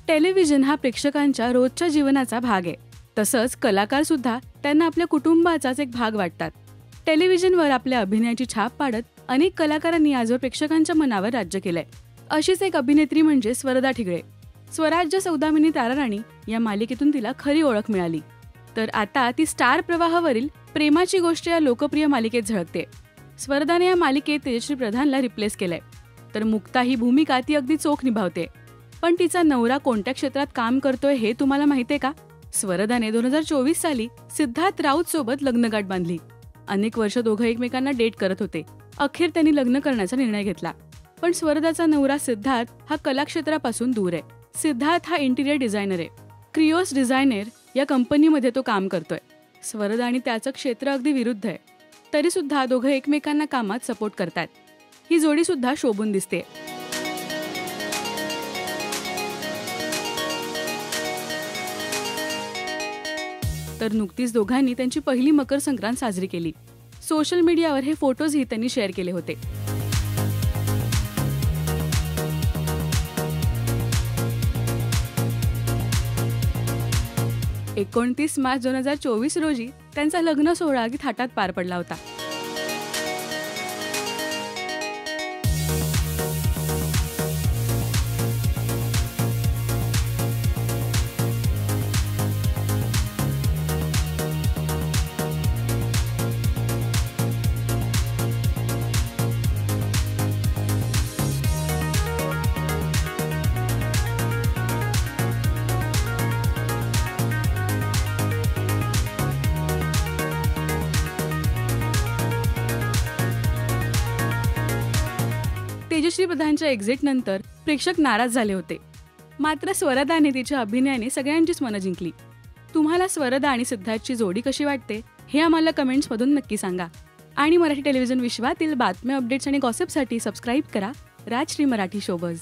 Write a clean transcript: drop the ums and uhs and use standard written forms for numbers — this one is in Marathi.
टेलिव्हिजन हा प्रेक्षकांच्या रोजच्या जीवनाचा भाग आहे. तसंच कलाकार सुद्धा त्यांना आपल्या कुटुंबाचाच एक भाग वाटतात. टेलिव्हिजनवर आपल्या अभिनयाची छाप पाडत अनेक कलाकारांनी आजवर प्रेक्षकांच्या मनावर राज्य केलंय. अशीच एक अभिनेत्री म्हणजे स्वरदा ठिगळे. स्वराज्य सौदामिनी ताराराणी या मालिकेतून तिला खरी ओळख मिळाली. तर आता ती स्टार प्रवाहावरील प्रेमाची गोष्ट या लोकप्रिय मालिकेत झळकते. स्वरदाने या मालिकेत तेजश्री प्रधानला रिप्लेस केलंय. तर मुक्ता ही भूमिका ती अगदी चोख निभावते. पण तिचा नवरा कोणत्या क्षेत्रात काम करतोय हे तुम्हाला माहितीये का? स्वरदाने 2024 साली सिद्धार्थ राऊत सोबत लग्नगाठ बांधली. अनेक वर्ष दोघं एकमेकांना डेट करत होते. अखेर त्यांनी लग्न करण्याचा निर्णय घेतला. पण स्वरदाचा नवरा सिद्धार्थ हा कलाक्षेत्रापासून दूर आहे. सिद्धार्थ हा इंटिरियर डिझायनर आहे. क्रिओस डिझायनर या कंपनीमध्ये तो काम करतोय. स्वरदा आणि त्याचं क्षेत्र अगदी विरुद्ध आहे. तरी सुद्धा दोघं एकमेकांना कामात सपोर्ट करतात. ही जोडी सुद्धा शोभून दिसते. तर नुकतीच दोघांनी त्यांची पहिली मकर संक्रांत साजरी केली. सोशल मीडियावर हे फोटोजही त्यांनी शेअर केले होते. एकोणतीस मार्च 2024 रोजी त्यांचा लग्न सोहळा अगदी थाटात पार पडला होता. तेजश्री प्रधानच्या एक्झिट नंतर प्रेक्षक नाराज झाले होते. मात्र स्वरदाने तिच्या अभिनयाने सगळ्यांचीच मनं जिंकली. तुम्हाला स्वरदा आणि सिद्धार्थची जोडी कशी वाटते हे आम्हाला कमेंट्समधून नक्की सांगा. आणि मराठी टेलिव्हिजन विश्वातील बातम्या, अपडेट्स आणि गॉसिपसाठी सबस्क्राईब करा राजश्री मराठी शोबज.